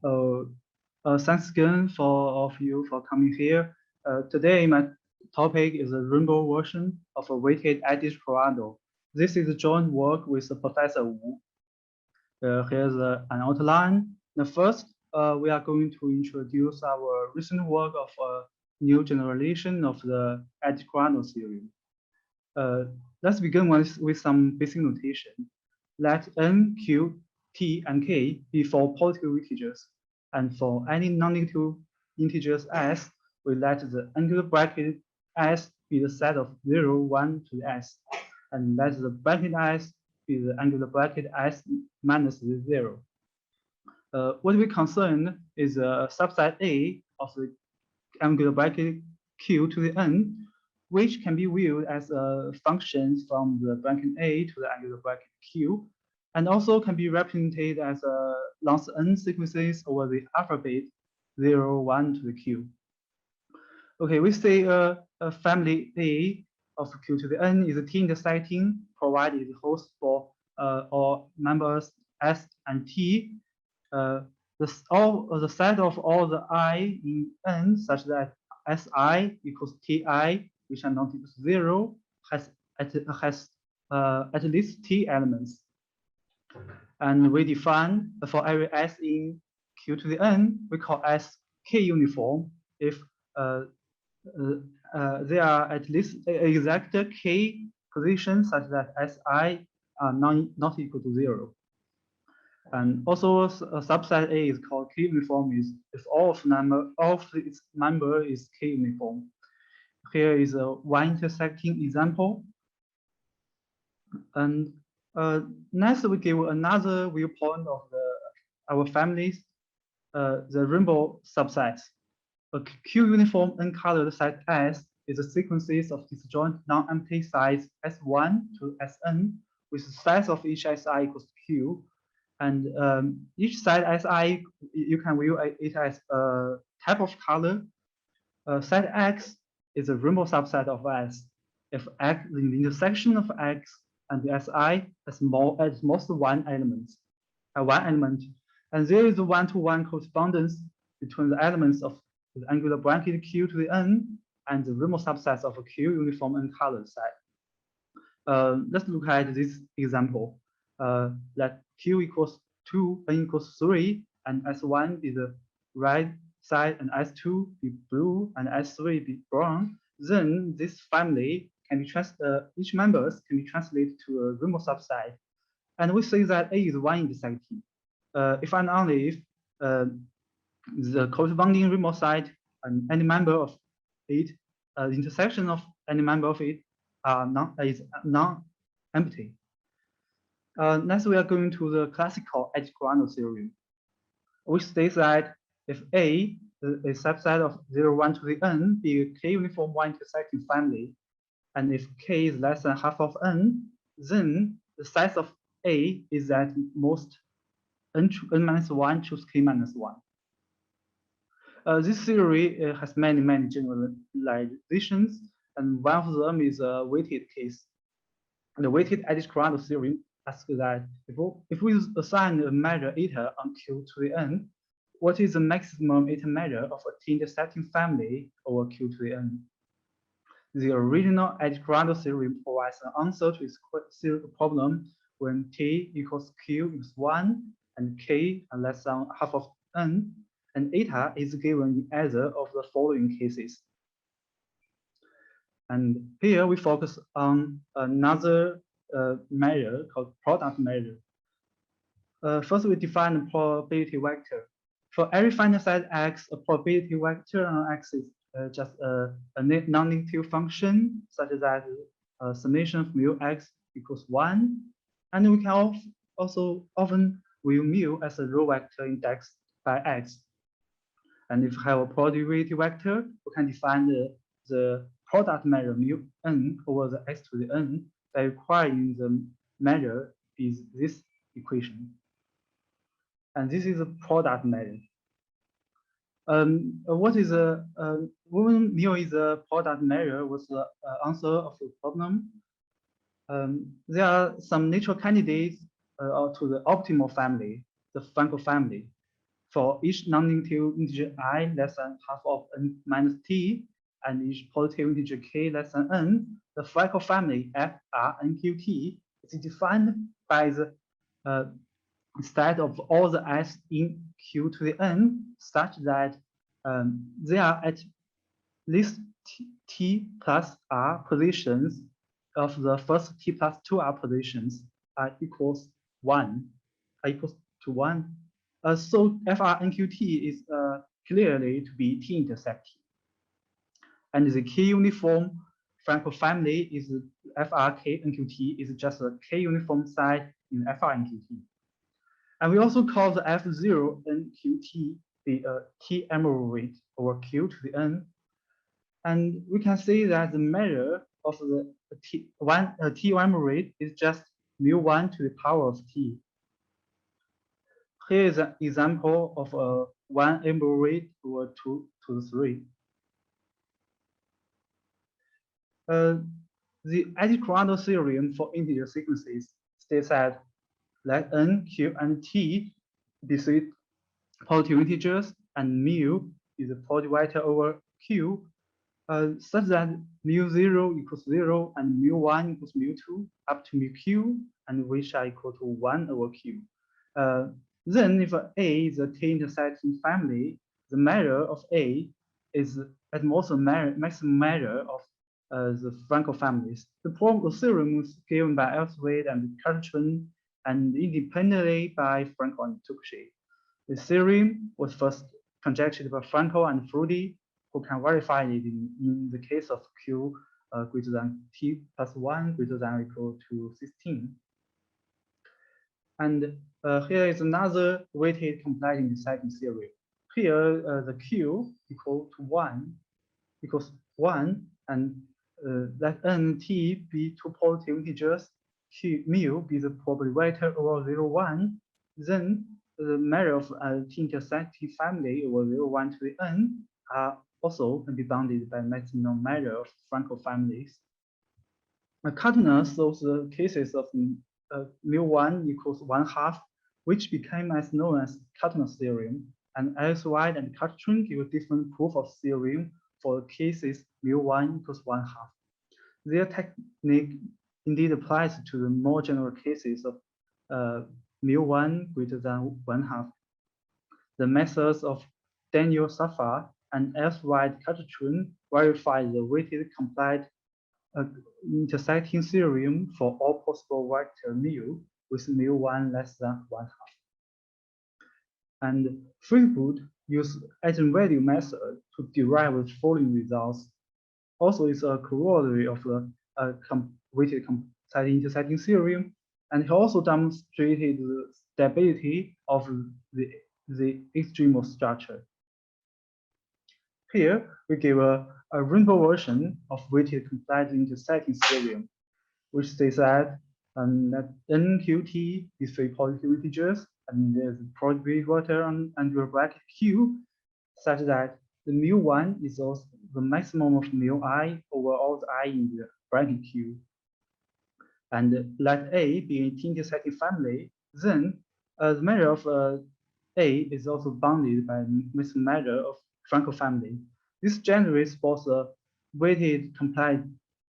Thanks again for all of you for coming here. Today, my topic is a rainbow version of a weighted edge Ko Rado. This is a joint work with Professor Wu. Here's an outline. The first, we are going to introduce our recent work of a new generalization of the edge Ko Rado theory. Let's begin with some basic notation. Let n, q, t, and k be four positive integers. And for any non-negative integers s, we let the angular bracket s be the set of 0, 1 to the s. And let the bracket s be the angular bracket s minus 0. What we concern is a subset A of the angular bracket q to the n, which can be viewed as a function from the bracket A to the angular bracket Q, and also can be represented as a length n sequences over the alphabet 0, 1 to the Q. Okay, we say a family A of Q to the n is a t-intersecting provided host for all members S and T. The set of all the I in n such that Si equals Ti, which are not equal to 0, has at least T elements. And we define for every S in Q to the n, we call S K uniform if there are at least exact K positions such that Si are not equal to 0. And also a subset A is called K uniform is if all of its member is K uniform. Here is a one intersecting example. And next we give another viewpoint of our families, the rainbow subsets. A Q uniform n-colored set S is a sequences of disjoint non-empty size S1 to Sn with the size of each Si equals to Q. And each side Si, you can view it as a type of color. Set X is a rainbow subset of S. If X, the intersection of X and the Si has at most one element, and there is a one-to-one correspondence between the elements of the angular bracket Q to the n and the rainbow subsets of a Q uniform n-colored set. Let's look at this example. Let Q equals 2, n equals 3, and S1 be the red side, and S2 be blue, and S3 be brown. Then this family can be each members can be translated to a rainbow subset. And we say that A is one intersecting. If and only if the corresponding rainbow side and any member of it, the intersection of any member of it is non-empty. Next, we are going to the classical edge-Ko-Rado theorem, which states that if A is a subset of 0, 1 to the n, be a K uniform one intersecting family, and if K is less than half of n, then the size of A is at most n minus 1 choose K minus 1. This theory has many generalizations, and one of them is a weighted case. The weighted edge-Ko-Rado theorem asks that if we assign a measure eta on Q to the n, what is the maximum eta measure of a t-intersecting family over Q to the n? The original edge-Ko-Rado theorem provides an answer to this problem when t equals q equals 1 and k are less than half of n, and eta is given in either of the following cases. And here we focus on another measure called product measure. First, we define the probability vector. For every finite set X, a probability vector on X is just a non-negative function, such that summation of mu X equals 1. And we can also often view mu as a row vector indexed by X. And if we have a probability vector, we can define the product measure mu n over the x to the n by requiring the measure is this equation. And this is a product measure. What is when mu is a product measure was the answer of the problem. There are some natural candidates to the optimal family, the Frankel family. for each non-negative integer I less than half of n minus t, and each positive integer k less than n, the Frankel family FRNQT is defined by the set of all the s in Q to the n such that they are at least t plus r positions of the first t plus 2r positions are equals 1, are equals to 1. So FRNQT is clearly to be t-intersect t. And the k-uniform Frankel family is FRKNQT is just a k-uniform side in FRNQT. And we also call the F0 NQT the T emerald over Q to the N. And we can see that the measure of the T emerald is just mu1 to the power of T. Here is an example of a 1 emerald over 2 to the 3. The Ko Rado theorem for integer sequences states that let n, q, and t be three positive integers, and mu is a positive vector over q, such that mu0 equals 0, and mu1 equals mu2, up to muq, and which are equal to 1 over q. Then if A is a t-intersecting family, the measure of A is at most a maximum measure of the Frankel families. The theorem was given by Elsewit and Cartron, and independently by Frankel and Tucci. The theorem was first conjectured by Frankel and Frudy, who can verify it in the case of Q greater than t plus 1 greater than or equal to 16. And here is another weighted complete intersecting theorem. Here the Q equal to 1 equals 1, and let n t be two positive integers, q mu be the probability vector over 0, 1, then the measure of a t-intersecting family over 0, 1 to the n are also can be bounded by maximum measure of Frankel families. Kartner shows the cases of mu1 equals 1/2, which became as known as Kartner's theorem, and Elsewit and Cartron give a different proof of theorem for the cases mu1 equals 1/2. Their technique indeed applies to the more general cases of mu1 greater than 1/2. The methods of Daniel Safar and Elsewit Cartron verify the weighted complete intersecting theorem for all possible vector mu with mu1 less than 1/2. And Friedwood used eigenvalue method to derive the following results. Also, it's a corollary of the weighted complete intersecting theorem, and he also demonstrated the stability of the extreme of structure. Here, we give a rainbow version of weighted complete intersecting theorem, which states that NQT is three positive integers, and there's a probability vector under bracket Q, such that the mu1 is also the maximum of mu I over all the I in the bracket Q. And let A be a t-intersecting family, then the measure of A is also bounded by this measure of Frankel family. This generates both a weighted complete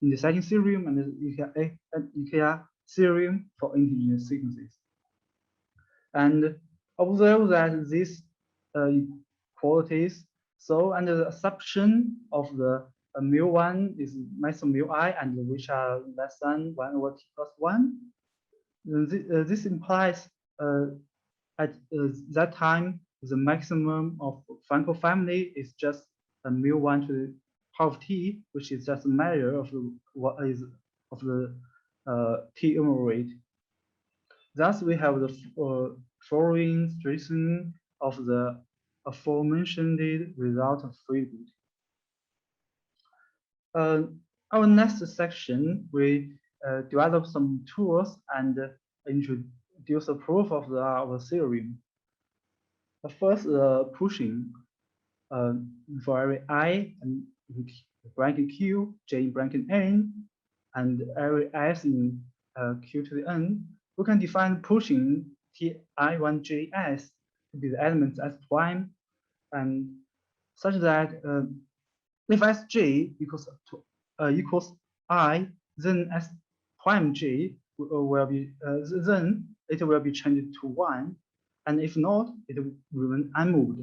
intersecting theorem and the EKR theorem for integer sequences. And observe that these qualities, so under the assumption of the mu1 is maximum mu I and which are less than 1 over t plus 1, this implies at that time the maximum of Frankel family is just a mu1 to the power of t, which is just a measure of the t emerald rate. Thus, we have the following stressing of the aforementioned result of Friedwood. Our next section, we develop some tools and introduce a proof of our theorem. First, pushing for every I and bracket Q, J in bracket N, and every S in Q to the N, we can define pushing Ti1JS be the elements S prime, and such that if Sj equals I, then S prime J will be then it will be changed to 1, and if not, it will remain unmoved.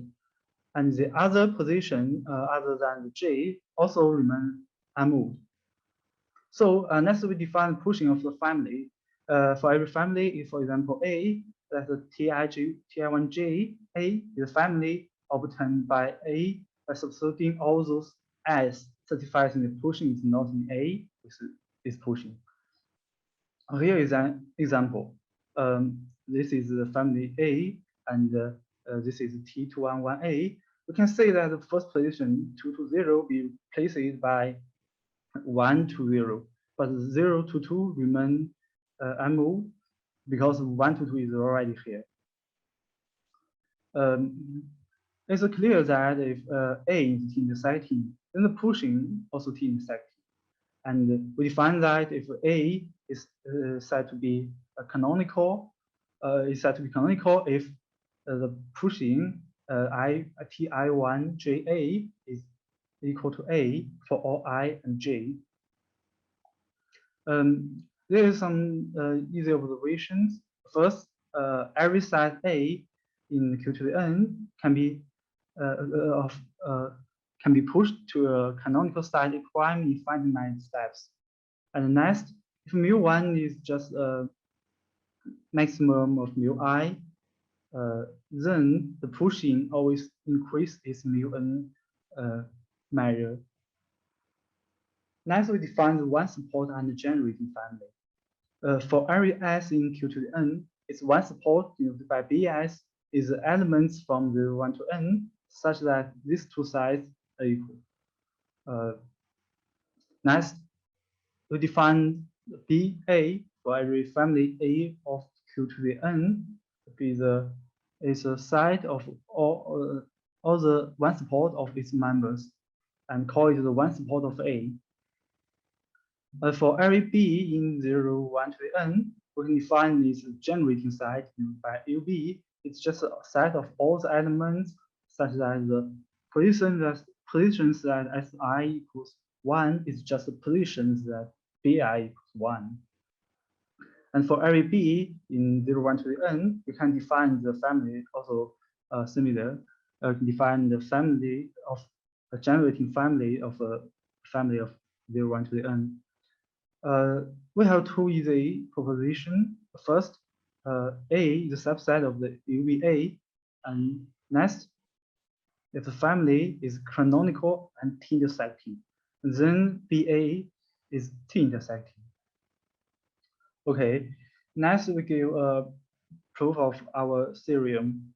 And the other position other than the J also remain unmoved. So next we define pushing of the family. For every family, if for example A, that's a Ti1j, A is a family obtained by A by substituting all those S certifies in the pushing is not in A, is pushing. Here is an example. This is the family A, and this is T211A. We can say that the first position 2 to 0 be replaced by 1 to 0, but 0 to 2 remain unmoved because 1 to 2 is already here. It's clear that if A is t-intersecting, then the pushing also t-intersecting. And we define that if A is said to be canonical, if the pushing Ti1JA is equal to A for all I and J. There is some easy observations. First, every side A in Q to the N can be pushed to a canonical side prime in finite steps. And next, if mu1 is just a maximum of mu_i, then the pushing always increase its mu_n measure. Next, we define the one support and the generating family. For every S in Q to the N, its one support denoted by Bs is the elements from 1 to N, such that these two sides are equal. Next, we define BA for every family A of Q to the N is a side of all the one support of its members, and call it the one support of A. For every B in 0, 1 to the N, we can define this generating side by UB. It's just a set of all the elements such that the positions that Si equals 1 is just the positions that Bi equals 1. And for every B in 0, 1 to the N, we can define the family also similar. Define the family of a generating family of a family of 0, 1 to the N. We have two easy propositions. First, A is a subset of the UVA, and next, if the family is canonical and t-intersecting, then BA is t-intersecting. Okay, next we give a proof of our theorem.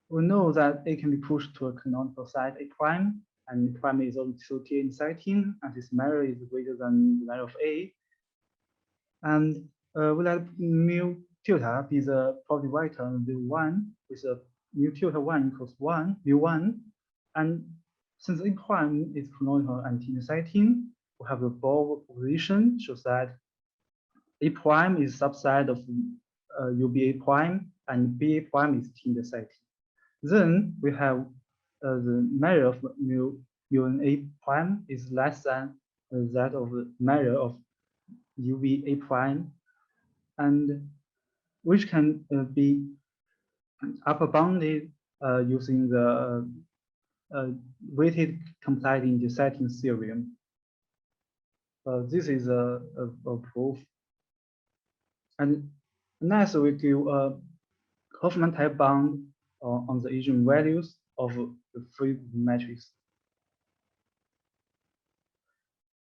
We know that A can be pushed to a canonical side A prime, and prime is also t-intersecting, and its measure is greater than the measure of A. And we let mu tilde be the property vector mu1 with a mu tilde 1 equals 1, mu1. And since A prime is canonical and t-intersecting, we have the above proposition shows that A prime is subset of UBA prime and BA prime is t-intersecting. Then we have the measure of mu A prime is less than that of the measure of UVA prime, and which can be upper bounded using the weighted complied intersecting theorem. This is a proof. And next we give a Hoffman type bound on the eigenvalues of the free matrix.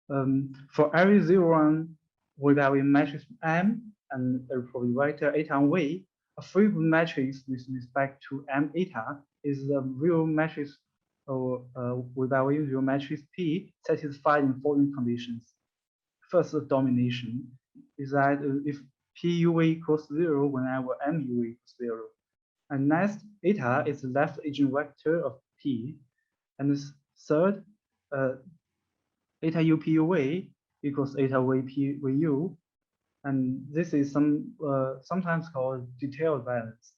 For every 0, 1 with our matrix M and a probability vector eta and V, a free matrix with respect to M eta is the real matrix with our usual matrix P satisfied in following conditions. First, the domination is that if PUV equals 0 whenever MUV equals 0. And next, eta is the left eigenvector of P. And third, eta UPUV equals eta VPVU, and this is sometimes called detailed balance.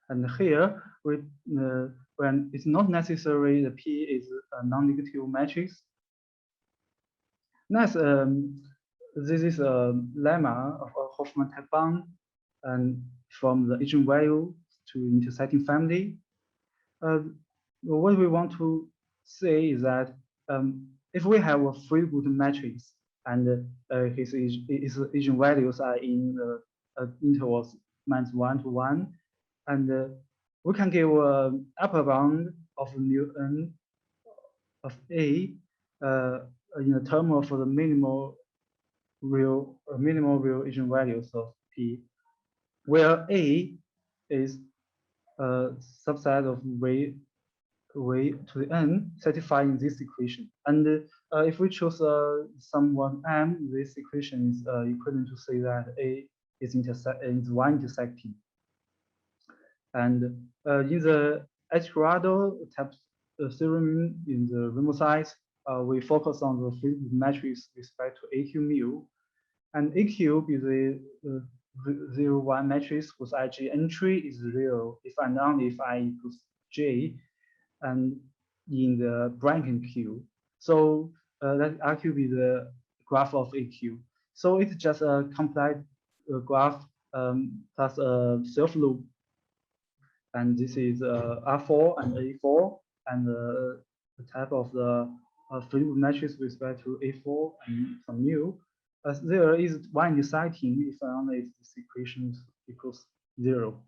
And here, when it's not necessary, the P is a non-negative matrix. Next, this is a lemma of a Hoffman type bond, and from the eigenvalue to intersecting family. What we want to say is that if we have a free good matrix and his eigenvalues are in intervals -1 to 1, and we can give an upper bound of mu n of A in the term of the minimal real eigenvalues of P, where A is a subset of V to the n satisfying this equation. And if we choose someone m, this equation is equivalent to say that A is Y intersecting. And in the Ko Rado type theorem in the remote size, we focus on the free matrix with respect to AQ mu. And AQ is a 0, 1 matrix whose IG entry is 0 if and only if I equals J, and in the Brankin Q. So that RQ be the graph of AQ. So it's just a complete graph plus a self loop. And this is R4 and A4, and the type of the free matrix with respect to A4 and some mu. There is one intersecting if only if this equation equals 0.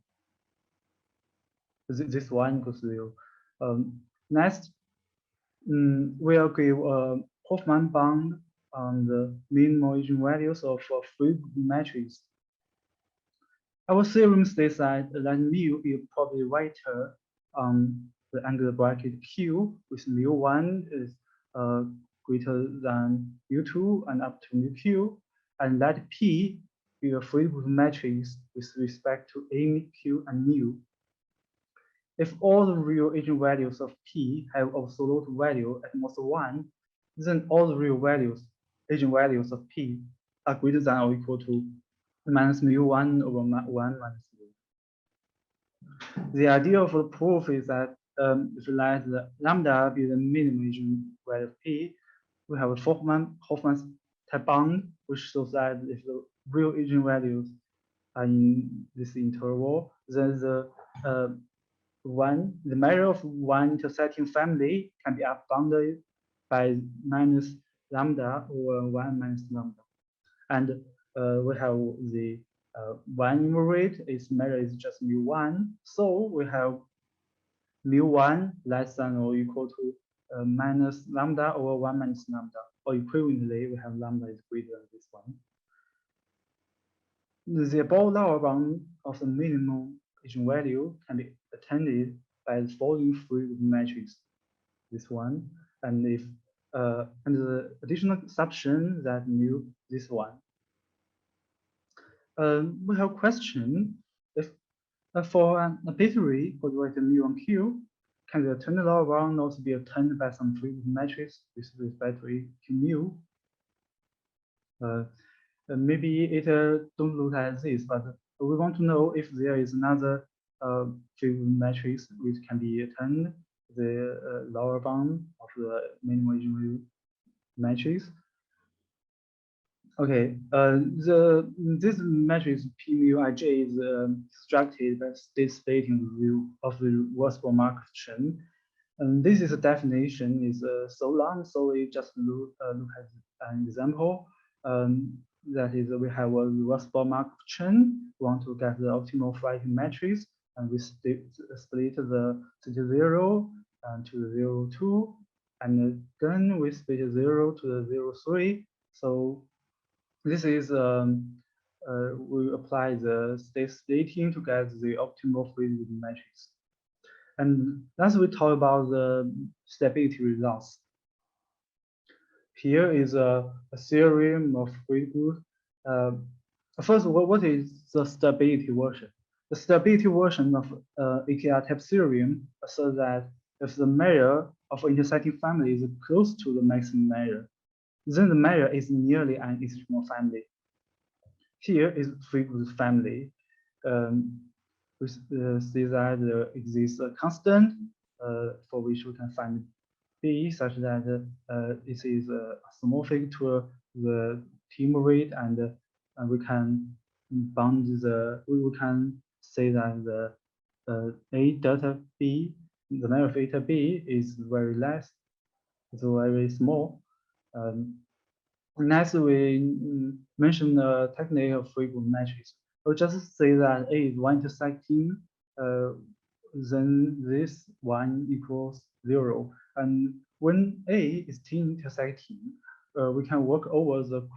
This one equals 0. Next, we'll give a Hoffman bound on the minimal eigenvalues of a free matrix. Our theorem states that mu is probably greater on the angular bracket Q, with mu1 is greater than mu2 and up to mu and let P be a free matrix with respect to A, Q, and mu. If all the real eigenvalues of P have absolute value at most 1, then all the real eigenvalues of P are greater than or equal to minus mu1 over 1 minus mu. The idea of the proof is that if we let the lambda be the minimum eigenvalue of P, we have a Hoffman's type bond, which shows that if the real eigenvalues are in this interval, then the measure of one intersecting family can be upbounded by minus lambda or 1 minus lambda. And we have the one enumerate, its measure is just mu1. So we have mu1 less than or equal to minus lambda over 1 minus lambda. Or equivalently, we have lambda is greater than this one. The above lower bound of the minimum eigenvalue can be attended by the following free matrix, this one, and if and the additional assumption that mu this one. We have a question: if for an arbitrary coordinate mu1q, can the ternary lower bound also be obtained by some free matrix with respect to q mu? Maybe it don't look like this, but we want to know if there is another free matrix which can be obtained the lower bound of the minimum eigenvalue matrix. Okay, this matrix P mu ij is constructed by state splitting view of the reversible Markov chain. And this is a definition is so long, so we just look at an example. That is, we have a reversible Markov chain. We want to get the optimal flighting matrix, and we split the θ0 to the 0, 2, and then we split 0 to the 0, 3. So this is we apply the state splitting to get the optimal free matrix. And as we talk about the stability results. Here is a theorem of free good. First, what is the stability version? The stability version of AKR type theorem asserts that if the measure of intersecting family is close to the maximum measure, then the measure is nearly an extremal family. Here is free good family. we see that there exists a constant for which we can find B such that it is isomorphic to the team rate, and we can bound we can say that the A delta B, the value of eta B is very less, it's very small. Next, we mention the technique of frequent matrix. We'll just say that A is one intersecting, then this one equals 0. And when A is T intersecting, we can work over the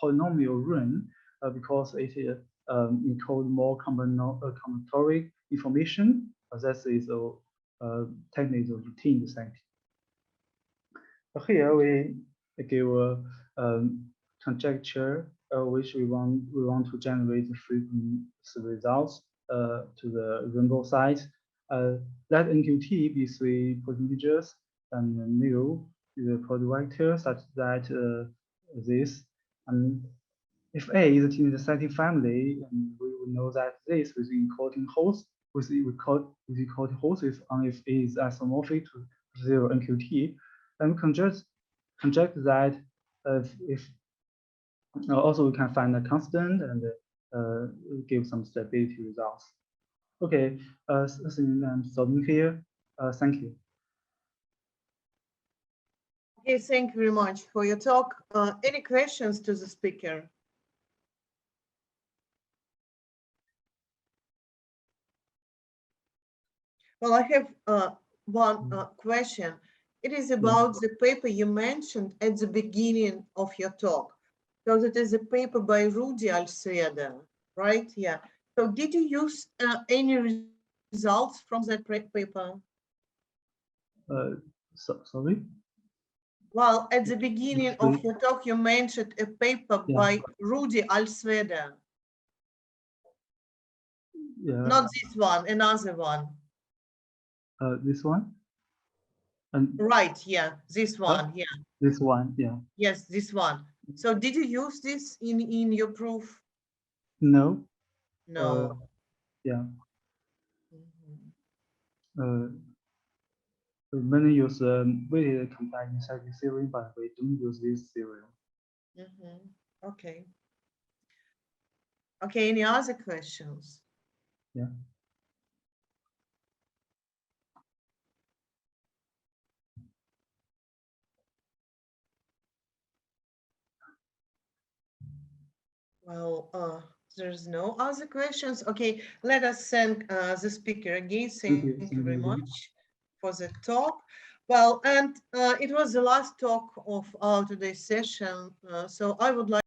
polynomial ring because it encodes more combinatoric information. That is a technique of T intersecting. Here we give a conjecture which we want to generate frequency results to the rainbow size. Let NQT be 3 integers and mu is a product vector such that this, and if A is an intersecting family, and we will know that this with encoding host with encoding host is only if A is isomorphic to 0 NQT. And we conject that if also we can find a constant and give some stability results. Okay, I think I'm stopping here. Thank you. Okay, thank you very much for your talk. Any questions to the speaker? Well, I have one question. It is about the paper you mentioned at the beginning of your talk. So that is a paper by Rudi Algebraic, right? Yeah. So did you use any results from that paper? Sorry? Well, at the beginning of your talk, you mentioned a paper by Rudi Algebraic. Yeah. Not this one, another one. This one? Right, yeah, this one, yeah. This one, yeah. Yes, this one. So did you use this in your proof? No. No. Yeah. Many use weighted compact intersecting theory, but we don't use this theorem. Okay. Okay, any other questions? Yeah. Well, there's no other questions. Okay, let us thank the speaker again. Thank you very much for the talk. Well, and it was the last talk of our today's session. So I would like